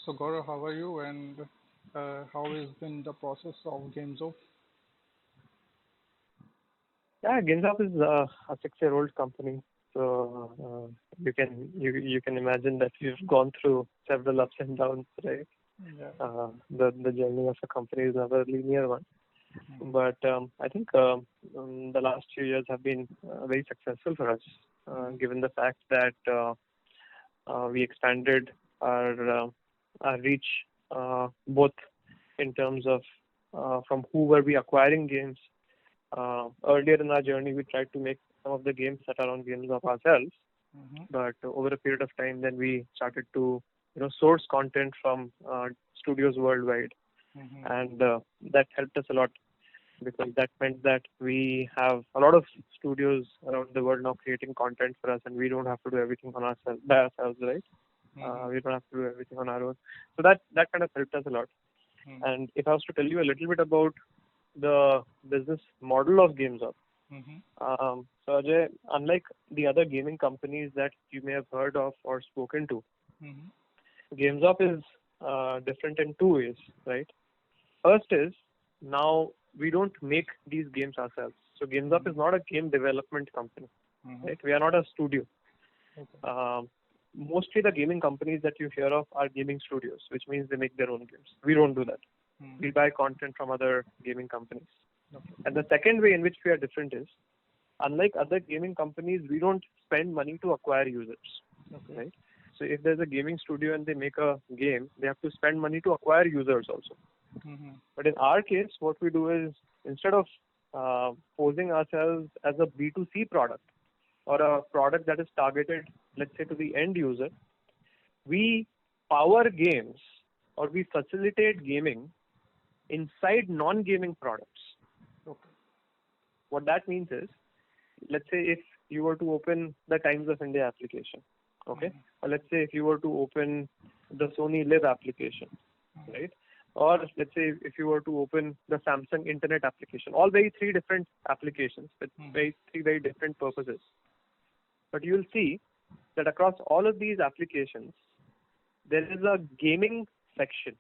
So Gaurav, how are you and how has been the process of Gamezop? Yeah, Gamezop is a 6-year-old company. So you can imagine that we've gone through several ups and downs, right? Yeah. The journey of a company is never a linear one. But I think the last few years have been very successful for us, given the fact that we expanded our reach both in terms of from who were we acquiring games. Earlier in our journey, we tried to make some of the games that are on games of ourselves, Mm-hmm. but over a period of time, then we started to source content from studios worldwide, Mm-hmm. and that helped us a lot because that meant that we have a lot of studios around the world now creating content for us, and we don't have to do everything on ourselves by ourselves, right? Mm-hmm. We don't have to do everything on our own. So that kind of helped us a lot. And if I was to tell you a little bit about the business model of Gamezop, Mm-hmm. so Ajay, unlike the other gaming companies that you may have heard of or spoken to, Mm-hmm. Gamezop is different in two ways, right? First is now we don't make these games ourselves. So Gamezop is not a game development company, Mm-hmm. right? We are not a studio. Okay. Mostly the gaming companies that you hear of are gaming studios, which means they make their own games. We don't do that. Mm-hmm. We buy content from other gaming companies. Okay. And the second way in which we are different is, unlike other gaming companies, we don't spend money to acquire users, Okay. right? So if there's a gaming studio and they make a game, they have to spend money to acquire users also. Mm-hmm. But in our case, what we do is instead of posing ourselves as a B2C product or a product that is targeted, let's say, to the end user, we power games or we facilitate gaming inside non-gaming products. Okay. What that means is, let's say if you were to open the Times of India application, okay, or let's say if you were to open the Sony Live application, right, or let's say if you were to open the Samsung Internet application, all three different applications with three very different purposes. But you'll see that across all of these applications, there is a gaming section,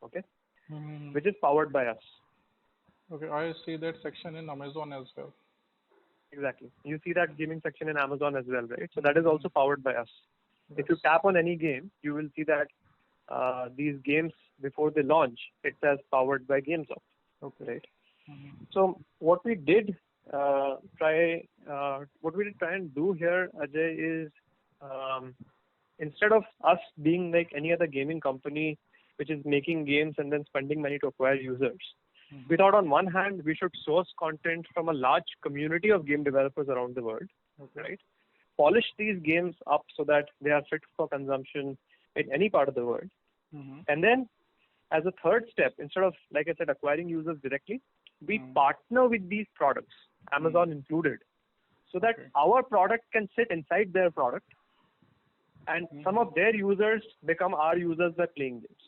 okay, Mm-hmm. which is powered by us. Okay. I see that section in Amazon as well. Exactly. You see that gaming section in Amazon as well, right? So that is also powered by us. Yes. If you tap on any game, you will see that these games, before they launch, it says powered by Gamezop, Okay. right? Mm-hmm. So what we did try and do here, Ajay, is instead of us being like any other gaming company which is making games and then spending money to acquire users, we thought on one hand we should source content from a large community of game developers around the world, Okay. right? Polish these games up so that they are fit for consumption in any part of the world. Mm-hmm. And then as a third step, instead of, like I said, acquiring users directly, we Mm. partner with these products, Amazon included, so that Okay. our product can sit inside their product and some of their users become our users by playing games.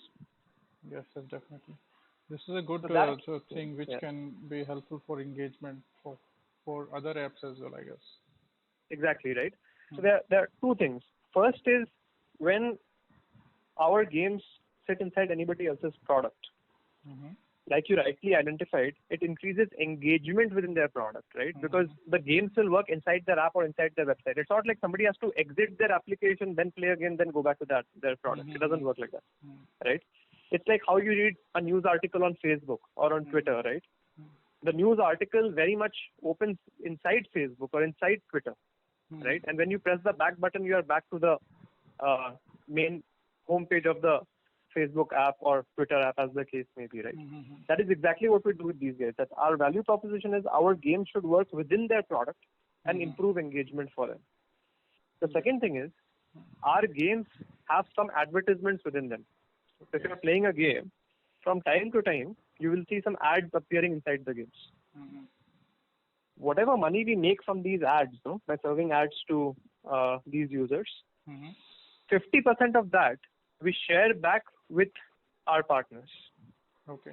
Yes, yes, definitely. This is a good So that, thing which yeah, can be helpful for engagement for other apps as well, I guess. exactly right. So there are two things. First is when our games sit inside anybody else's product, Mm-hmm. like you rightly identified, it increases engagement within their product, right? Because the games will work inside their app or inside their website. It's not like somebody has to exit their application, then play again, then go back to their product. It doesn't work like that, right? It's like how you read a news article on Facebook or on Twitter, right? The news article very much opens inside Facebook or inside Twitter, right? And when you press the back button, you are back to the main homepage of the Facebook app or Twitter app, as the case may be, right? That is exactly what we do with these guys. That our value proposition is our game should work within their product and improve engagement for them. The second thing is our games have some advertisements within them. So if you're playing a game, from time to time, you will see some ads appearing inside the games. Whatever money we make from these ads, by serving ads to these users, 50% of that we share back with our partners. Okay.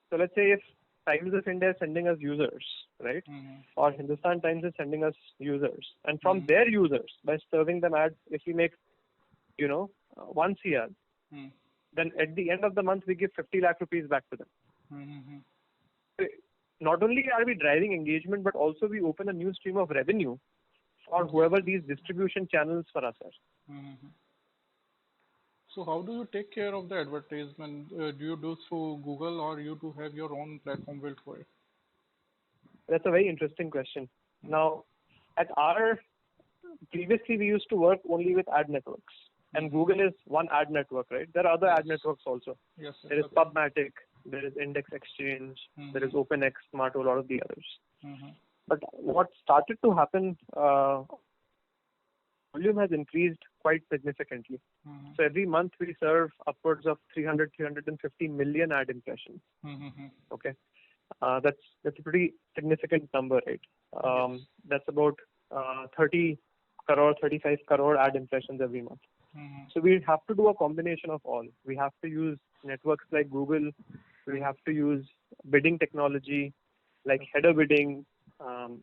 So let's say if Times of India is sending us users, right? Or Hindustan Times is sending us users. And from their users, by serving them ads, if we make, 1 CR, Hmm. Then at the end of the month, we give 50 lakh rupees back to them. Hmm. So not only are we driving engagement, but also we open a new stream of revenue for whoever these distribution channels for us are. Hmm. So how do you take care of the advertisement? Do you do through Google or you do have your own platform built for it? That's a very interesting question. Now, at our previously we used to work only with ad networks, and Google is one ad network, right? There are other ad networks also. Yes, yes, There is okay. Pubmatic, there is Index Exchange, there is OpenX, Smarto, a lot of the others. Hmm. But what started to happen, volume has increased quite significantly. Hmm. So every month we serve upwards of 300, 350 million ad impressions. Hmm. Okay, that's a pretty significant number, right? Yes. That's about 30 crore, 35 crore ad impressions every month. Hmm. So we have to do a combination of all. We have to use networks like Google. We have to use bidding technology like header bidding.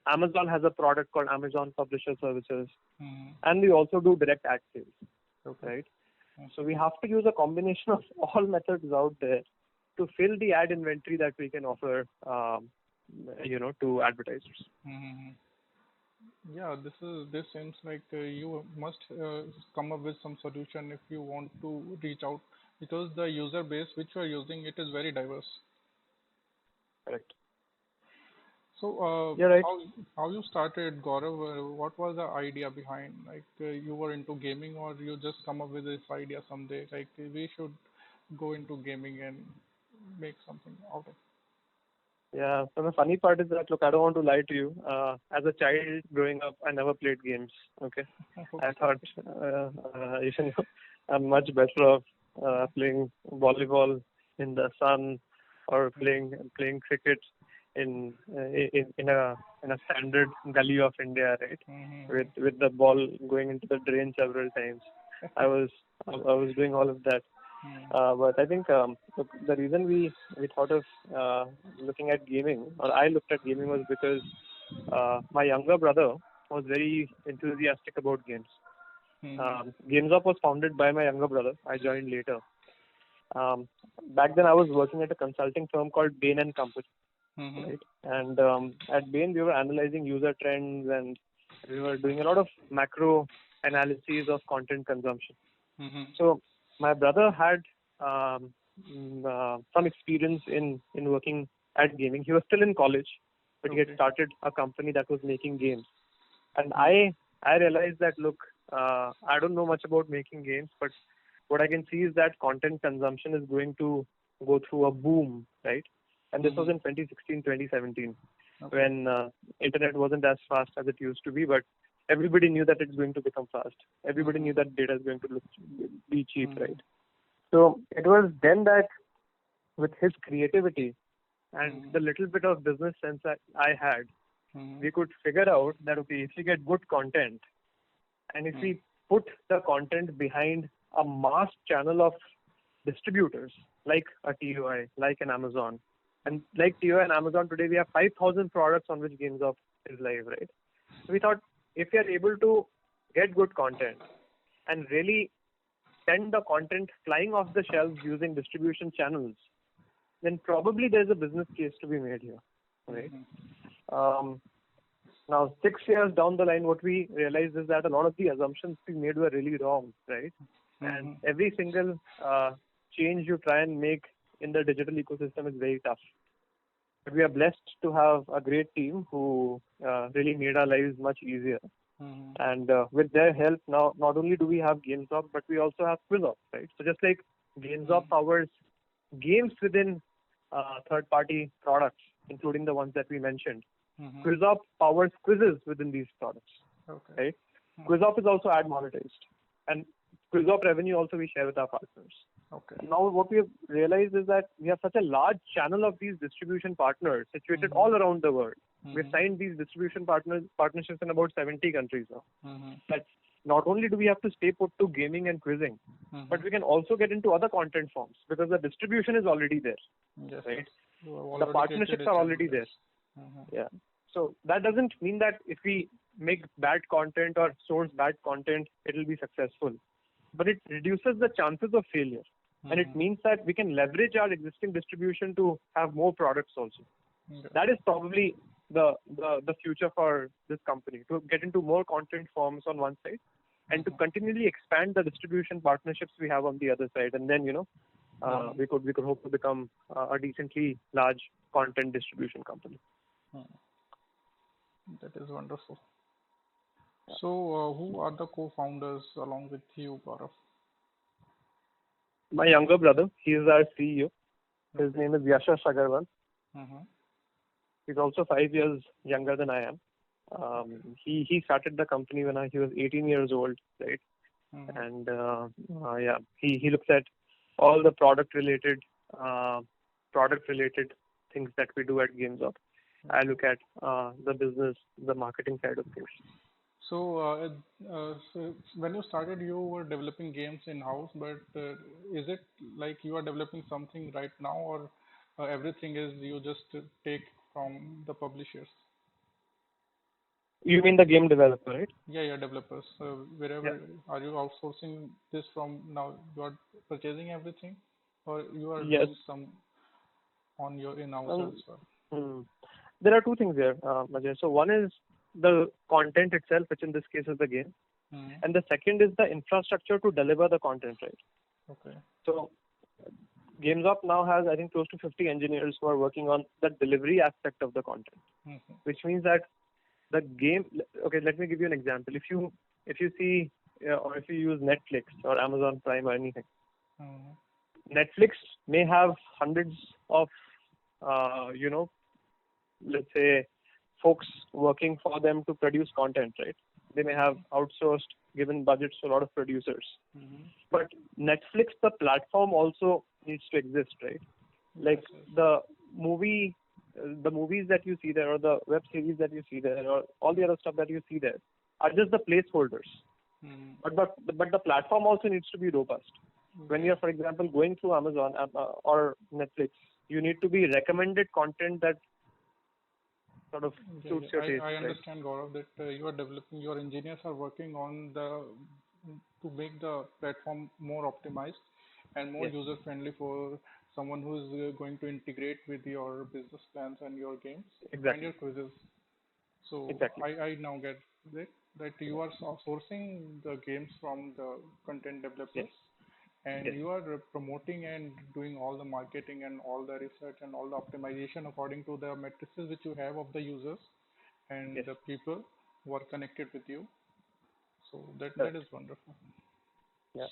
Amazon has a product called Amazon Publisher Services, Hmm. and we also do direct ad sales, Okay. right? So we have to use a combination of all methods out there to fill the ad inventory that we can offer, to advertisers. Hmm. Yeah, this seems like you must come up with some solution if you want to reach out, because the user base which you are using, it is very diverse. Correct. So You're right. how you started, Gaurav? What was the idea behind? Like you were into gaming, or you just come up with this idea someday? Like we should go into gaming and make something out of. Yeah. So the funny part is that, look, I don't want to lie to you. As a child growing up, I never played games. Okay. I thought, I'm much better off playing volleyball in the sun or playing cricket in a standard gully of India, right? With the ball going into the drain several times. I was doing all of that. But I think look, the reason we thought of looking at gaming, or I looked at gaming, was because my younger brother was very enthusiastic about games. Gamezop was founded by my younger brother. I joined later. Um, Back then, I was working at a consulting firm called Bain Company, right? And at Bain, we were analyzing user trends, and we were doing a lot of macro analyses of content consumption. So my brother had some experience in working at gaming. He was still in college, but he had started a company that was making games. And I realized that, look, I don't know much about making games, but what I can see is that content consumption is going to go through a boom, right? And this was in 2016, 2017, when internet wasn't as fast as it used to be, but everybody knew that it's going to become fast. Everybody knew that data is going to be cheap, right? So it was then that, with his creativity and the little bit of business sense that I had, we could figure out that, okay, if we get good content, and if we put the content behind a mass channel of distributors like a TOI, like an Amazon, and like TOI and Amazon today, we have 5,000 products on which Gamezop is live, right? So we thought, if we are able to get good content and really send the content flying off the shelves using distribution channels, then probably there's a business case to be made here, right? Now, 6 years down the line, what we realized is that a lot of the assumptions we made were really wrong, right? And every single change you try and make in the digital ecosystem is very tough. But we are blessed to have a great team who really made our lives much easier. And with their help, now not only do we have Gamezop, but we also have Quizzop, right? So just like Gamezop powers games within third-party products, including the ones that we mentioned, Quizzop powers quizzes within these products, right? Quizzop is also ad monetized, and Quizzop revenue also we share with our partners. Now what we have realized is that we have such a large channel of these distribution partners situated all around the world. We've signed these distribution partnerships in about 70 countries now. That not only do we have to stay put to gaming and quizzing, but we can also get into other content forms because the distribution is already there, right? The partnerships are already there. Yeah. So that doesn't mean that if we make bad content or source bad content, it will be successful. but it reduces the chances of failure. And it means that we can leverage our existing distribution to have more products also. Yeah. That is probably the future for this company, to get into more content forms on one side and to continually expand the distribution partnerships we have on the other side. And then, we could hope to become a decently large content distribution company. That is wonderful. So, who are the co-founders along with you, Gaurav? My younger brother, he is our CEO. His name is Yashash Agarwal. He's also 5 years younger than I am. He started the company when he was 18 years old, right? And he looks at all the product related things that we do at Gamezop. I look at the business, the marketing side of things. So, so when you started, you were developing games in-house, but is it like you are developing something right now, or everything is you just take from the publishers? You mean the game developer, right? Yeah, developers. Wherever are you outsourcing this from now? You are purchasing everything, or you are doing some on your in-house as well? There are two things here, Ajay. So one is the content itself, which in this case is the game, and the second is the infrastructure to deliver the content, right? Okay. So Gamezop now has, I think, close to 50 engineers who are working on the delivery aspect of the content, which means that the game. Okay, let me give you an example. If you see or if you use Netflix or Amazon Prime or anything, Netflix may have hundreds of let's say folks working for them to produce content, right? They may have outsourced, given budgets to a lot of producers. But Netflix, the platform, also needs to exist, right? Like the movies that you see there, or the web series that you see there, or all the other stuff that you see there, are just the placeholders. But the platform also needs to be robust. When you're, for example, going through Amazon or Netflix, you need to be recommended content that sort of suits your taste. I understand, Gaurav, that you are developing, your engineers are working on to make the platform more optimized and more user friendly for someone who is going to integrate with your business plans and your games and your quizzes. So I now get that you are sourcing the games from the content developers. And you are promoting and doing all the marketing and all the research and all the optimization according to the matrices which you have of the users and the people who are connected with you. So that is wonderful. Yeah.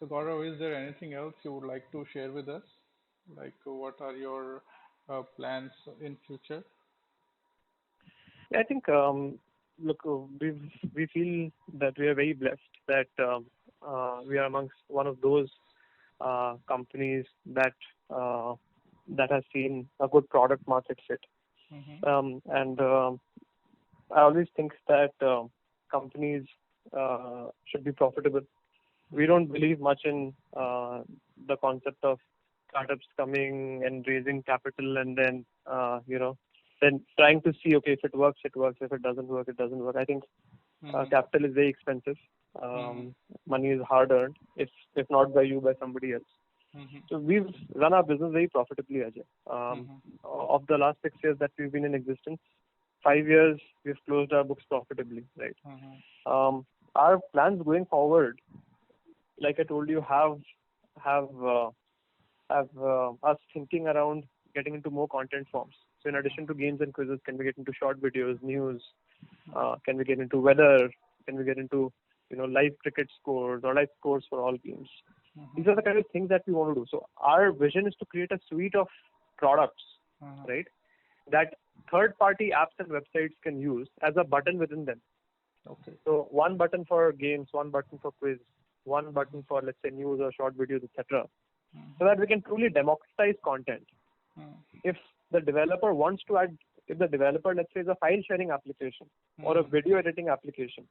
So Gaurav, is there anything else you would like to share with us? Like what are your plans in future? I think look, we feel that we are very blessed that we are amongst one of those companies that has seen a good product market fit. And I always think that companies should be profitable. We don't believe much in the concept of startups coming and raising capital and then then trying to see, okay, if it works, it works. If it doesn't work, it doesn't work. I think capital is very expensive. Money is hard earned, if not by you, by somebody else. So we've run our business very profitably, Ajay. Of the last 6 years that we've been in existence, 5 years we've closed our books profitably, right? Our plans going forward, like I told you, have us thinking around getting into more content forms. So in addition to games and quizzes, can we get into short videos, news? Can we get into weather? Can we get into live cricket scores or live scores for all games? These are the kind of things that we want to do. So our vision is to create a suite of products, right, that third-party apps and websites can use as a button within them. Okay. So one button for games, one button for quiz, one button for, let's say, news or short videos, etc. So that we can truly democratize content. If the developer wants to add, if the developer, let's say, is a file sharing application or a video editing application,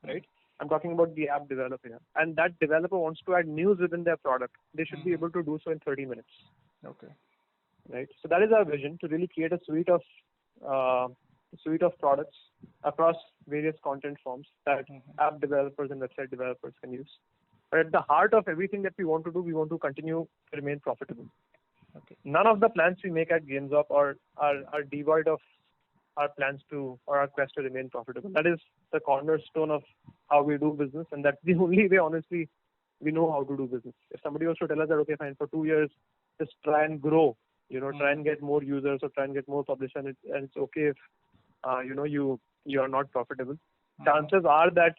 right? I'm talking about the app developer here. And that developer wants to add news within their product. They should be able to do so in 30 minutes. Okay. Right. So that is our vision, to really create a suite of products across various content forms that app developers and website developers can use. But at the heart of everything that we want to do, we want to continue to remain profitable. Okay. None of the plans we make at Gamezop are devoid of our plans to or our quest to remain profitable. That is the cornerstone of how we do business, and that's the only way, honestly, we know how to do business. If somebody was to tell us that, okay, fine, for 2 years, just try and grow, try and get more users or try and get more publishers, and it's okay if, you are not profitable. Chances are that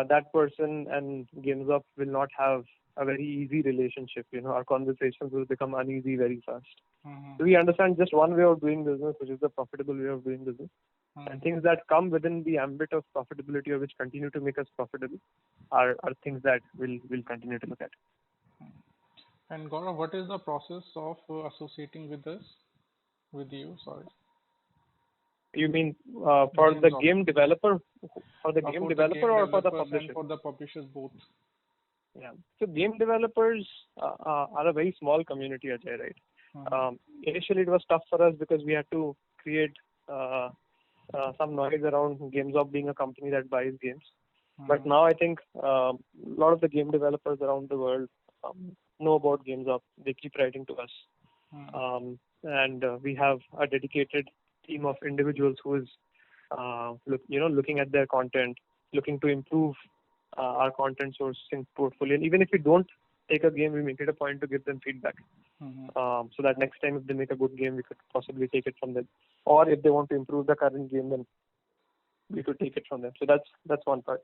that person and Gamezop will not have a very easy relationship. Our conversations will become uneasy very fast. So we understand just one way of doing business, which is the profitable way of doing business. And things that come within the ambit of profitability or which continue to make us profitable are things that we'll continue to look at. And Gaurav, what is the process of associating with us, with you? Sorry. You mean for the Gamezop. game developer, For the game or for the developers publisher? and for the publishers both. Yeah. So game developers are a very small community, Ajay, right? Initially, it was tough for us because we had to create some noise around Gamezop being a company that buys games. But now I think a lot of the game developers around the world know about Gamezop. They keep writing to us. And we have a dedicated team of individuals who is looking at their content, looking to improve our content sourcing portfolio. And even if we don't take a game, we make it a point to give them feedback. So that next time if they make a good game, we could possibly take it from them. Or if they want to improve the current game, then we could take it from them. So that's one part.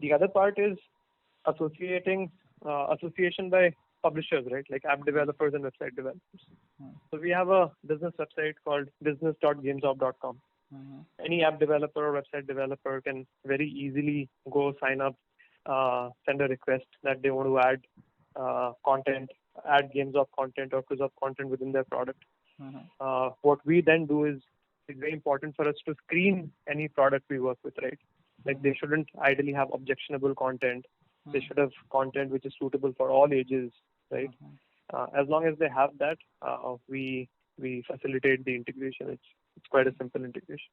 The other part is association by publishers, right? Like app developers and website developers. So we have a business website called business.gamezop.com. Any app developer or website developer can very easily go sign up, send a request that they want to add content, add Gamezop content or Quizzop content within their product. What we then do is it's very important for us to screen any product we work with, right? Like they shouldn't ideally have objectionable content. They should have content which is suitable for all ages, right? As long as they have that, we facilitate the integration. It's quite a simple integration.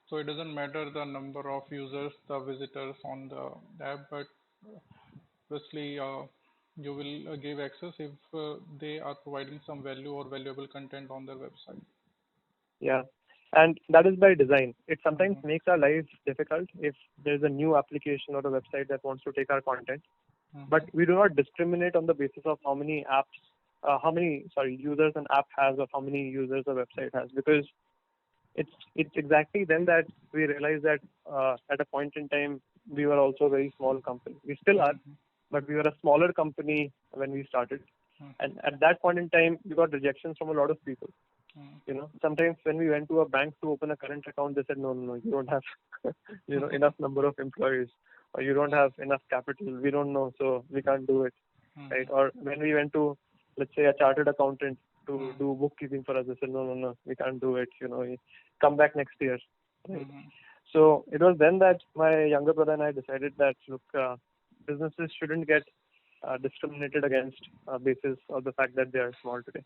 So it doesn't matter the number of users, the visitors on the app, but obviously you will give access if they are providing some value or valuable content on their website. Yeah. And that is by design. It sometimes makes our lives difficult if there's a new application or a website that wants to take our content. But we do not discriminate on the basis of how many users an app has or how many users a website has, because it's exactly then that we realize that at a point in time we were also a very small company. We still are, but we were a smaller company when we started. And at that point in time, we got rejections from a lot of people. Sometimes when we went to a bank to open a current account, they said, no, you don't have, enough number of employees, or you don't have enough capital. We don't know, so we can't do it, right? Or when we went to, let's say, a chartered accountant to do bookkeeping for us, they said, no, we can't do it. Come back next year. Right? So it was then that my younger brother and I decided that look, businesses shouldn't get discriminated against basis of the fact that they are small today.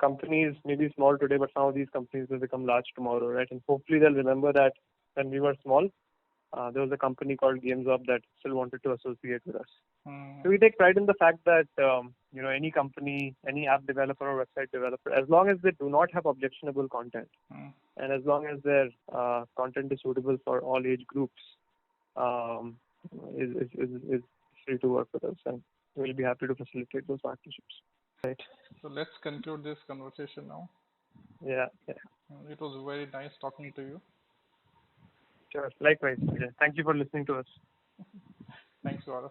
Companies may be small today, but some of these companies will become large tomorrow, right? And hopefully they'll remember that when we were small, there was a company called Gamezop that still wanted to associate with us. So we take pride in the fact that any company, any app developer or website developer, as long as they do not have objectionable content, and as long as their content is suitable for all age groups, is free to work with us, and we'll be happy to facilitate those partnerships. Right. So let's conclude this conversation now. Yeah. It was very nice talking to you. Sure. Likewise. Thank you for listening to us. Thanks, Gaurav.